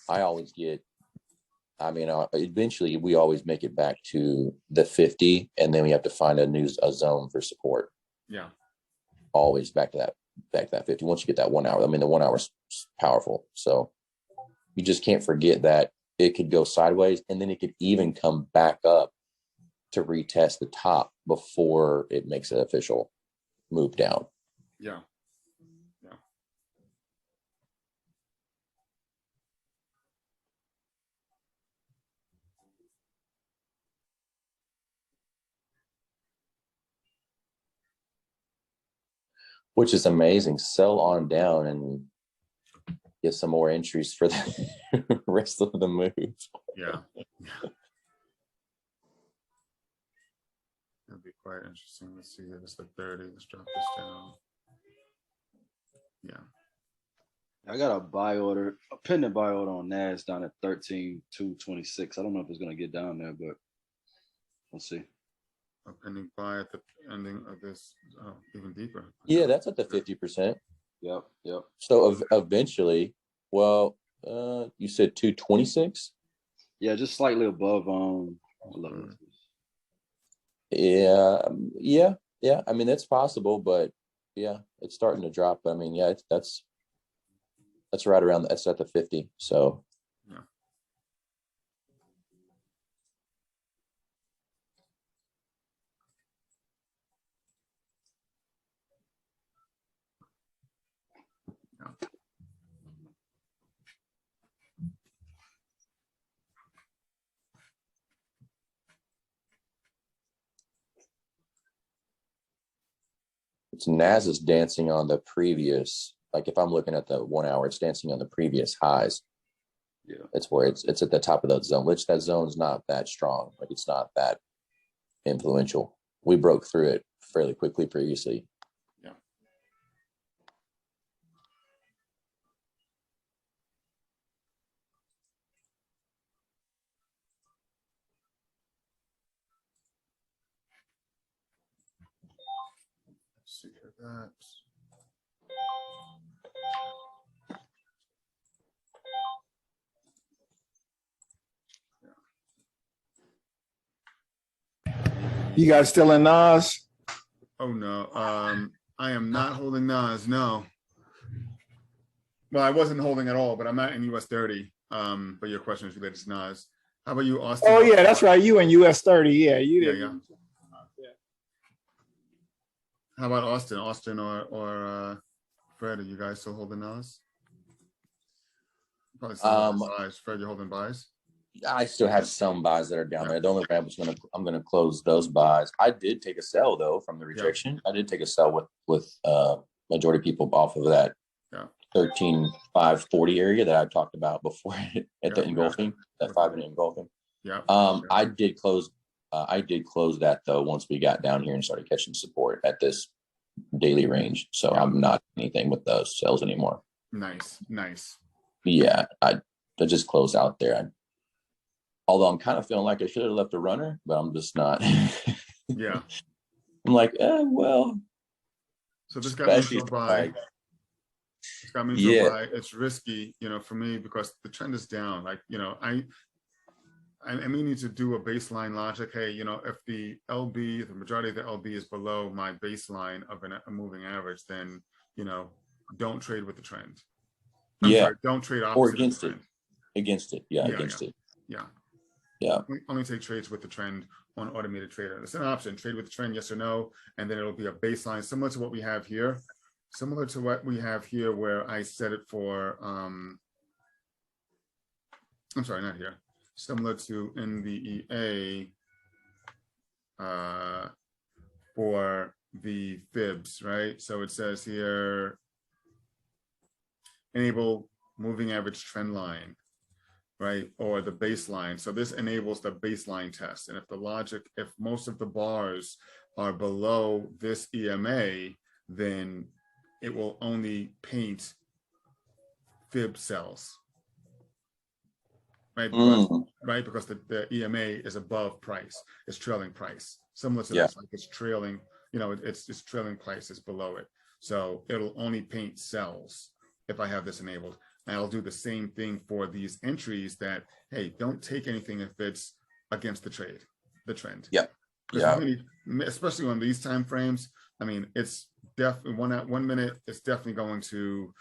I always get, eventually we always make it back to the 50, and then we have to find a zone for support. Yeah. Always back to that 50. Once you get that 1 hour, the 1 hour is powerful. So you just can't forget that it could go sideways, and then it could even come back up to retest the top before it makes an official move down. Yeah. Which is amazing. Sell on down and get some more entries for the rest of the move. Yeah. That'd be quite interesting. Let's see. It's the 30. Let's drop this down. Yeah. I got a pending buy order on NAS down at 13,226. I don't know if it's gonna get down there, but we'll see. A pending buy at the ending of this, even deeper. Yeah, that's at the 50%. Yep. So eventually, you said 226? Yeah, just slightly above 11. Yeah. That's possible, but yeah, it's starting to drop. That's right around. That's at the 50. So It's NAS is dancing on the previous, like if I'm looking at the 1 hour, it's dancing on the previous highs. Yeah. It's where it's at the top of that zone, which that zone's not that strong. Like it's not that influential. We broke through it fairly quickly previously. Yeah. Let's see here that. You guys still in Nas? Oh no, I am not holding Nas. No. Well, I wasn't holding at all, but I'm not in US30. But your question is related to Nas. How about you, Austin? Oh yeah, that's right. You in US30. Yeah, you Yeah, didn't. yeah. How about Austin? Austin or Fred? Are you guys still holding Nas? Probably still holding buys. Fred, you're holding buys? I still have some buys that are down there. The only way I'm gonna close those buys. I did take a sell though from the rejection. I did take a sell with majority of people off of that 13,540 area that I talked about before at the engulfing, that 5-minute engulfing. Yeah. I did close that though once we got down here and started catching support at this daily range. So I'm not anything with those sales anymore. Nice. Yeah, I just closed out there. Although I'm kind of feeling like I should have left a runner, but I'm just not. Yeah. I'm like, well. So this got me to a buy. It's got me to a buy. It's risky, for me because the trend is down. Like, I may need to do a baseline logic. Hey, if the LB, the majority of the LB is below my baseline of a moving average, then, don't trade with the trend. Sorry, don't trade opposite or against the trend. Against it. Yeah, against it. Yeah. Only take trades with the trend on automated trader. It's an option. Trade with the trend, yes or no, and then it'll be a baseline similar to what we have here. Similar to what we have here, where I set it for. I'm sorry, not here. Similar to in the EA for the fibs, right? So it says here, enable moving average trend line, right? Or the baseline. So this enables the baseline test. And if most of the bars are below this EMA, then it will only paint fib cells. Right? Because the EMA is above price, it's trailing price. Similar to this, like it's trailing, it's trailing price is below it. So it'll only paint cells if I have this enabled. And I'll do the same thing for these entries that, hey, don't take anything if it's against the trend. Yeah. Especially on these time frames. I mean, it's definitely 1 minute, it's definitely going to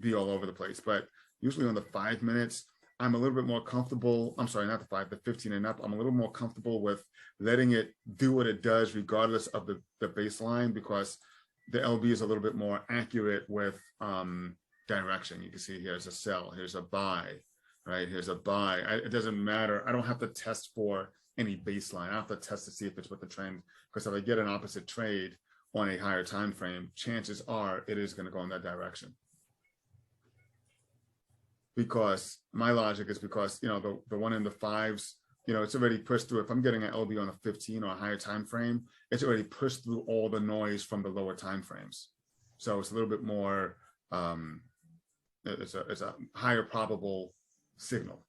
be all over the place. But usually on the 5 minutes, I'm a little bit more comfortable. I'm sorry, not the 5, the 15 and up. I'm a little more comfortable with letting it do what it does regardless of the baseline, because the LB is a little bit more accurate with direction. You can see here's a sell, here's a buy, right? Here's a buy. It doesn't matter. I don't have to test for any baseline. I have to test to see if it's with the trend, because if I get an opposite trade on a higher time frame, chances are it is going to go in that direction. Because my logic is because, the one in the 5s, it's already pushed through. If I'm getting an LB on a 15 or a higher time frame, it's already pushed through all the noise from the lower time frames. So it's a little bit more, it's a higher probable signal.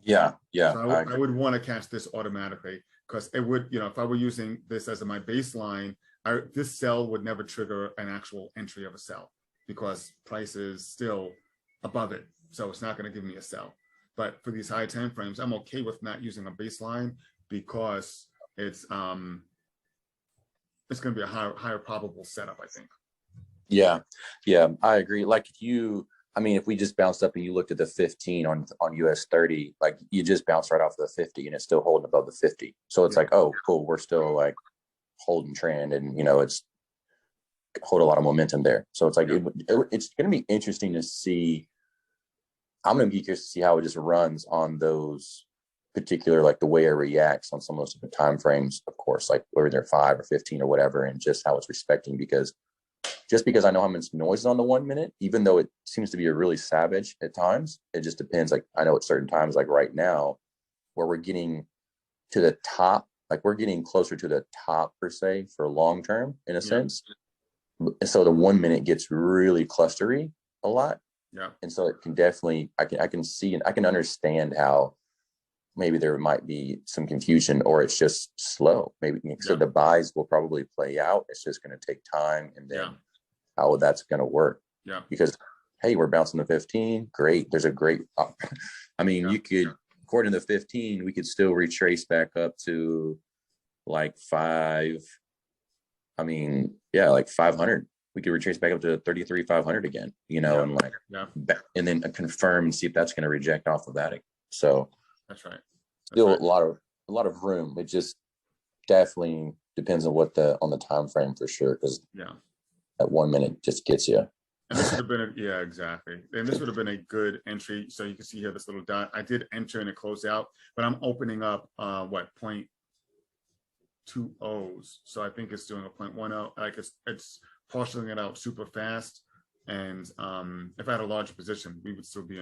Yeah. So I would want to catch this automatically, because it would, if I were using this as my baseline, this sell would never trigger an actual entry of a sell, because price is still above it. So it's not going to give me a sell. But for these high time frames, I'm okay with not using a baseline, because it's going to be a higher probable setup, I think. Yeah, I agree. Like if we just bounced up and you looked at the 15 on US30, like you just bounced right off the 50 and it's still holding above the 50. So it's like, oh, cool, we're still like holding trend, and it's hold a lot of momentum there. So it's like it's going to be interesting to see. I'm going to be curious to see how it just runs on those particular, like the way it reacts on some of those different time frames, of course, like whether they're 5 or 15 or whatever, and just how it's respecting. Because just because I know how much noise is on the 1 minute, even though it seems to be a really savage at times, it just depends. Like I know at certain times, like right now, where we're getting to the top, like we're getting closer to the top per se for long term in a sense. And so the 1 minute gets really clustery a lot. Yeah. And so it can definitely, I can see and I can understand how maybe there might be some confusion, or it's just slow. Maybe so the buys will probably play out. It's just going to take time, and then how that's going to work. Yeah. Because hey, we're bouncing the 15. Great. There's a great. I mean, you could, according to the 15, we could still retrace back up to like 5. I mean, yeah, like 500. We could retrace back up to 33,500 again. You know, and like and then confirm and see if that's going to reject off of that. So. That's right. Still a lot of room. It just definitely depends on on the time frame for sure. Because that 1 minute just gets you. And this would have been exactly. And this would have been a good entry. So you can see here this little dot. I did enter and it closed out, but I'm opening up 0.20. So I think it's doing a 0.10. Like it's parceling it out super fast. And if I had a larger position, we would still be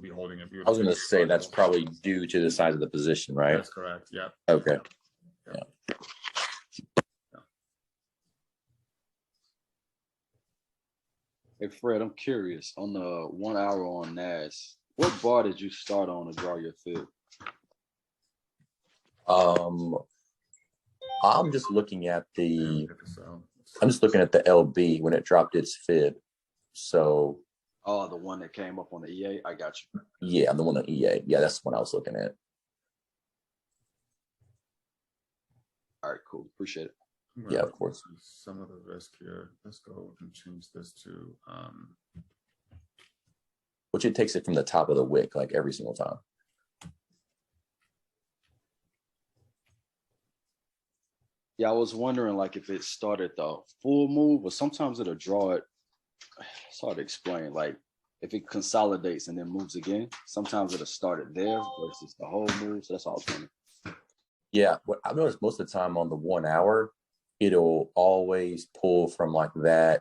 holding it. I was going to say that's probably due to the size of the position, right? That's correct. Yeah. Okay. Hey Fred, I'm curious on the 1 hour on NAS. What bar did you start on to draw your fib? I'm just looking at the LB when it dropped its fib. So, the one that came up on the EA. I got you. Yeah, the one on EA. Yeah, that's the one I was looking at. All right, cool. Appreciate it. Yeah, of course. Some of the risk here. Let's go and change this to which it takes it from the top of the wick like every single time. Yeah, I was wondering like if it started the full move, or sometimes it'll draw it. It's hard to explain. Like if it consolidates and then moves again, sometimes it'll start it there versus the whole move. So that's all it's doing. Yeah, what I've noticed most of the time on the 1 hour, it'll always pull from like that,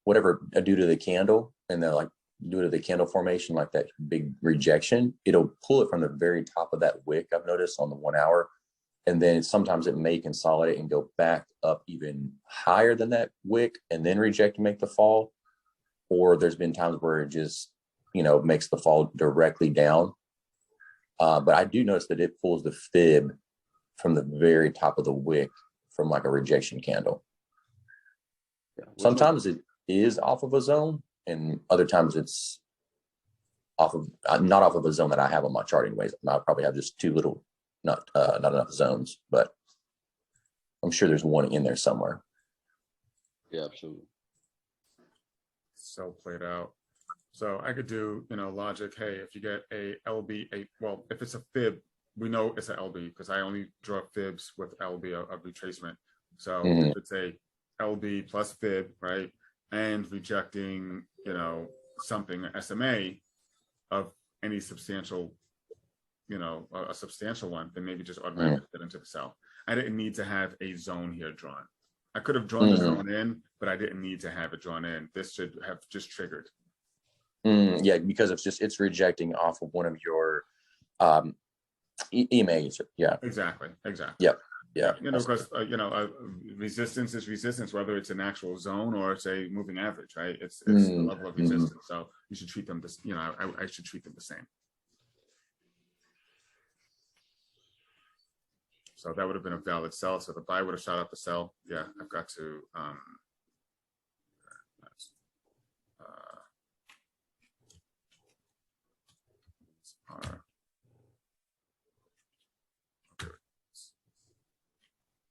whatever due to the candle, and then like due to the candle formation, like that big rejection, it'll pull it from the very top of that wick. I've noticed on the 1 hour, and then sometimes it may consolidate and go back up even higher than that wick and then reject and make the fall. Or there's been times where it just, makes the fall directly down. But I do notice that it pulls the fib from the very top of the wick from like a rejection candle. Sometimes it is off of a zone, and other times it's off of not off of a zone that I have on my chart anyways. I probably have just too little, not enough zones, but I'm sure there's one in there somewhere. Yeah, absolutely. So played out. So I could do, logic. Hey, if you get a LB, if it's a fib, we know it's an LB because I only draw fibs with LB of retracement. So if it's a LB plus fib, right, and rejecting, something SMA of any substantial, a substantial one, then maybe just automatically fit into the sell. I didn't need to have a zone here drawn. I could have drawn the zone in, but I didn't need to have it drawn in. This should have just triggered. Yeah, because it's rejecting off of one of your emails. Yeah, exactly. Yep. Yeah. Because resistance is resistance, whether it's an actual zone or it's a moving average, right? It's the level of resistance. So you should treat them this. I should treat them the same. So that would have been a valid sell. So the buy would have shot up the sell. Yeah, I've got to.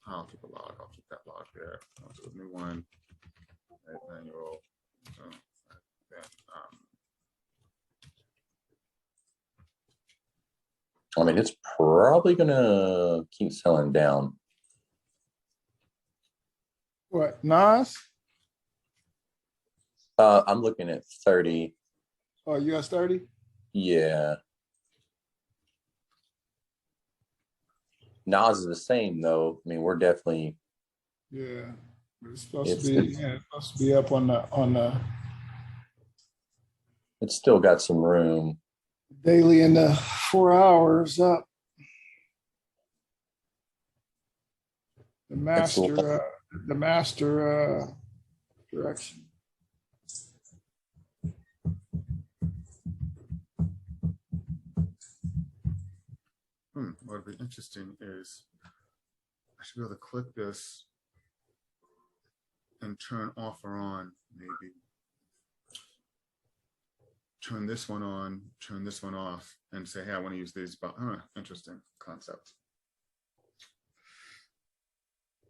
I'll keep a log. I'll keep that log there. I'll do a new one. Manual. So then, I mean, it's probably gonna keep selling down. What, Nas? I'm looking at 30. Oh, US30? Yeah. Nas is the same though. I mean, we're definitely. Yeah. It's supposed to be up on the It's still got some room. daily in the 4 hours up. The master direction. What would be interesting is I should be able to click this and turn off or on, maybe. Turn this one on, turn this one off, and say, hey, I want to use these. But interesting concept.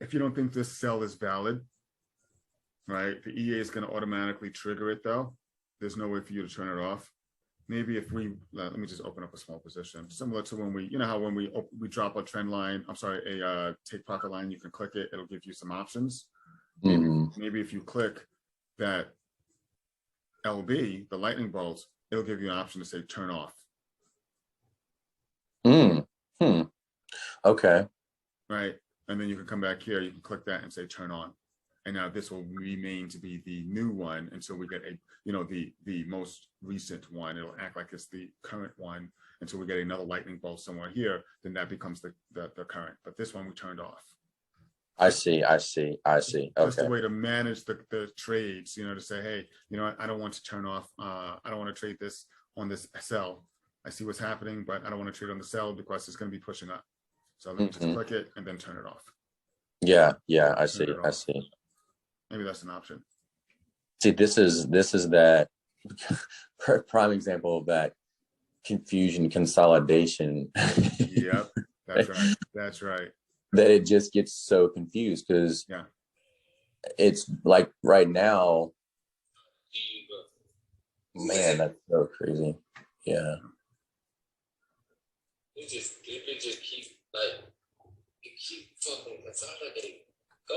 If you don't think this sell is valid, right, the EA is going to automatically trigger it though. There's no way for you to turn it off. Maybe if we, let me just open up a small position, similar to when we, you know how when we drop a trend line, I'm sorry, a take profit line, you can click it, it'll give you some options. Maybe if you click that LB, the lightning bolts, it'll give you an option to say turn off. Okay. Right. And then you can come back here, you can click that and say turn on. And now this will remain to be the new one until we get a, you know, the most recent one. It'll act like it's the current one until we get another lightning bolt somewhere here. Then that becomes the current. But this one we turned off. I see. Okay. Just a way to manage the trades, you know, to say, hey, you know, I don't want to turn off. I don't want to trade this on this sell. I see what's happening, but I don't want to trade on the sell because it's going to be pushing up. So let me just click it and then turn it off. Yeah, I see. Maybe that's an option. See, this is that prime example of that confusion consolidation. Yep, that's right. That it just gets so confused because it's like right now, man, that's so crazy. Yeah. It just keeps fucking consolidating.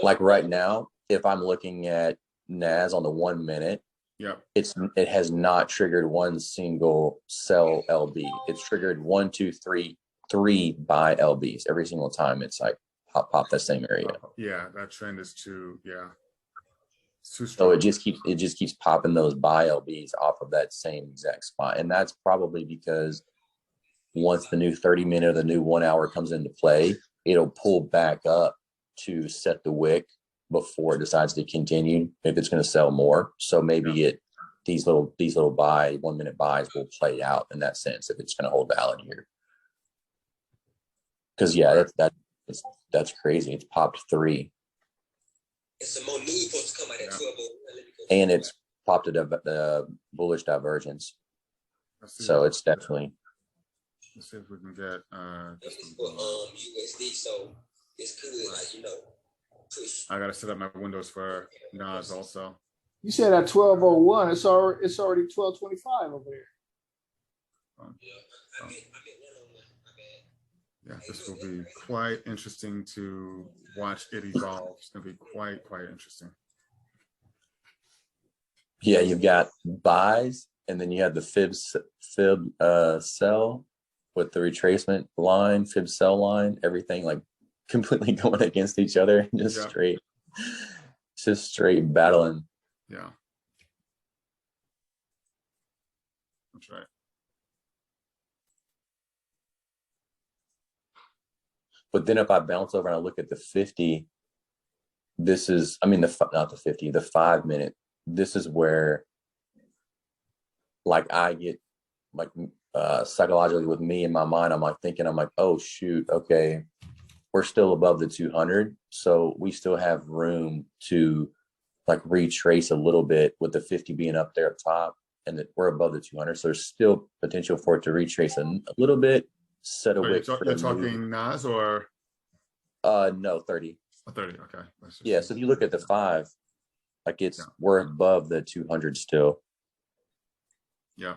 Like right now, if I'm looking at NAS on the 1 minute, it has not triggered one single sell LB. It's triggered 1, 2, 3 buy LBs every single time. It's like pop that same area. Yeah, that trend is too. Yeah, it's too So strong. it just keeps popping those buy LBs off of that same exact spot, and that's probably because once the new 30-minute or the new 1 hour comes into play, it'll pull back up to set the wick before it decides to continue if it's going to sell more. So maybe these little buy 1 minute buys will play out in that sense if it's going to hold valid here. Because that's crazy. It's popped 3. And some more news supposed to come out at 12. And it's popped a bullish divergence. So it's definitely. Let's see if we can get this for USD, so it's could, like, you know, push. I gotta set up my windows for Nas also. You said at 12:01. It's already 12:25 over there. Yeah, this will be quite interesting to watch it evolve. It's gonna be quite interesting. Yeah, you've got buys, and then you have the fib sell with the retracement line, fib sell line, everything like completely going against each other, just straight battling. Yeah, that's right. But then if I bounce over and I look at the 50, this is, I mean, not the 50, the 5 minute, this is where like I get like psychologically with me in my mind, I'm like thinking, oh shoot, okay, we're still above the 200. So we still have room to like retrace a little bit with the 50 being up there up top and that we're above the 200. So there's still potential for it to retrace a little bit. Set a wick. You're talking Nas or? No, 30. 30, okay. Yeah, so if you look at the 5, like we're above the 200 still. Yeah.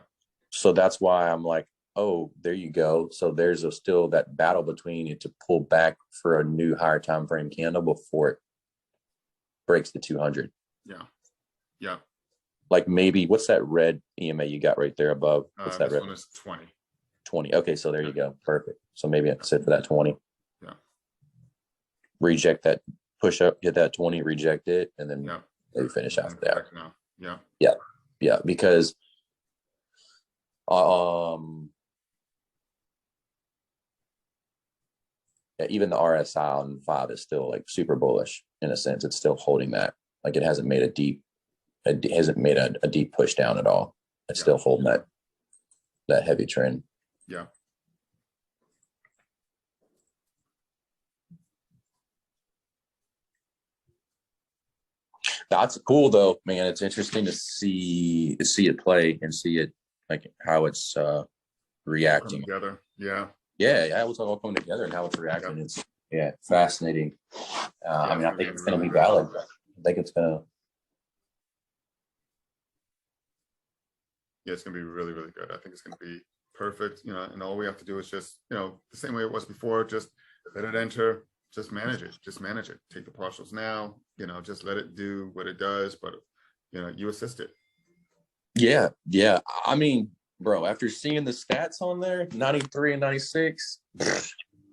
So that's why I'm like, oh, there you go. So there's still that battle between it to pull back for a new higher time frame candle before it breaks the 200. Yeah. Like maybe, what's that red EMA you got right there above? What's that red? One is 20. 20. Okay, so there you go. Perfect. So maybe I can sit for that 20. Yeah. reject that push up, hit that 20, reject it, and then Yeah. maybe finish after that. Yeah. Yeah, because even the RSI on 5 is still like super bullish in a sense. It's still holding that. Like it hasn't made a deep push down at all. It's still holding that heavy trend. Yeah. That's cool though, man. It's interesting to see it play and see it like how it's reacting together. Yeah. Yeah, it's all coming together and how it's reacting. It's fascinating. I mean, I think it's going to be valid. I think it's going to. Yeah, it's going to be really, really good. I think it's going to be perfect. You know, and all we have to do is just, you know, the same way it was before, just let it enter, just manage it, take the partials now, you know, just let it do what it does, but, you know, you assist it. Yeah. I mean, bro, after seeing the stats on there, 93 and 96,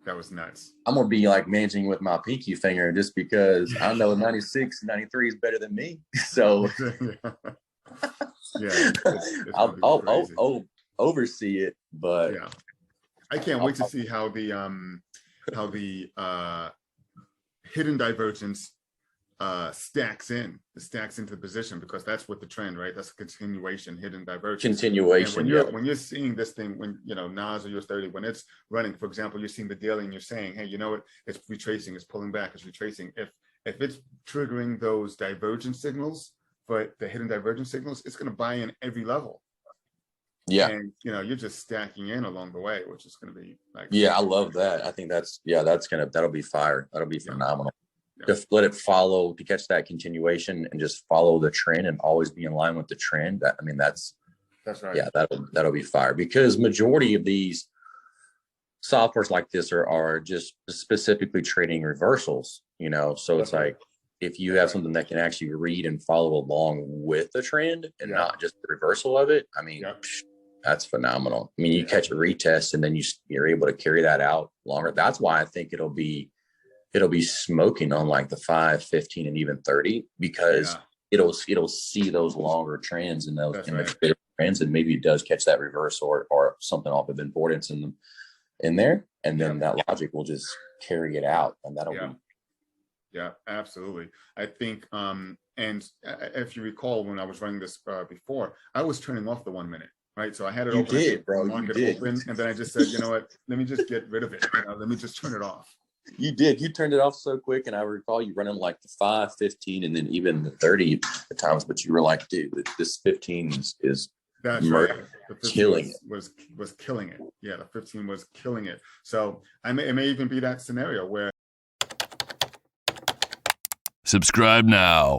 that was nuts. I'm going to be like managing with my pinky finger just because I know 96, 93 is better than me. So I'll oversee it, but yeah, I can't wait to see how the hidden divergence stacks into the position, because that's what the trend, right? That's a continuation, hidden divergence. Continuation. When you're seeing this thing, when you know NAS or US30, when it's running, for example, you're seeing the daily and you're saying, hey, you know what? It's retracing, it's pulling back, it's retracing. If it's triggering those divergence signals, but the hidden divergence signals, it's going to buy in every level. Yeah. And you know, you're just stacking in along the way, which is going to be like, I love that. I think that'll be fire. That'll be phenomenal. Just let it follow, to catch that continuation and just follow the trend and always be in line with the trend. I mean, that's right. Yeah, that'll be fire, because majority of these softwares like this are just specifically trading reversals, you know. So it's like, if you have something that can actually read and follow along with the trend and not just the reversal of it, I mean, that's phenomenal. I mean, you catch a retest and then you're able to carry that out longer. That's why I think it'll be smoking on like the 5, 15, and even 30, because it'll see those longer trends and those the trends, and maybe it does catch that reverse or something off of importance in there, and then that logic will just carry it out, and that'll be. Yeah, absolutely. I think, and if you recall, when I was running this before, I was turning off the 1 minute, right? So I had it open, open, and then I just said, you know what? Let me just get rid of it. You know, let me just turn it off. You did. You turned it off so quick, and I recall you running like the 5, 15, and then even the 30 at times. But you were like, dude, this 15 is that's right. The 15 killing it. Was killing it. Yeah, the 15 was killing it. So it may even be that scenario where. Subscribe now.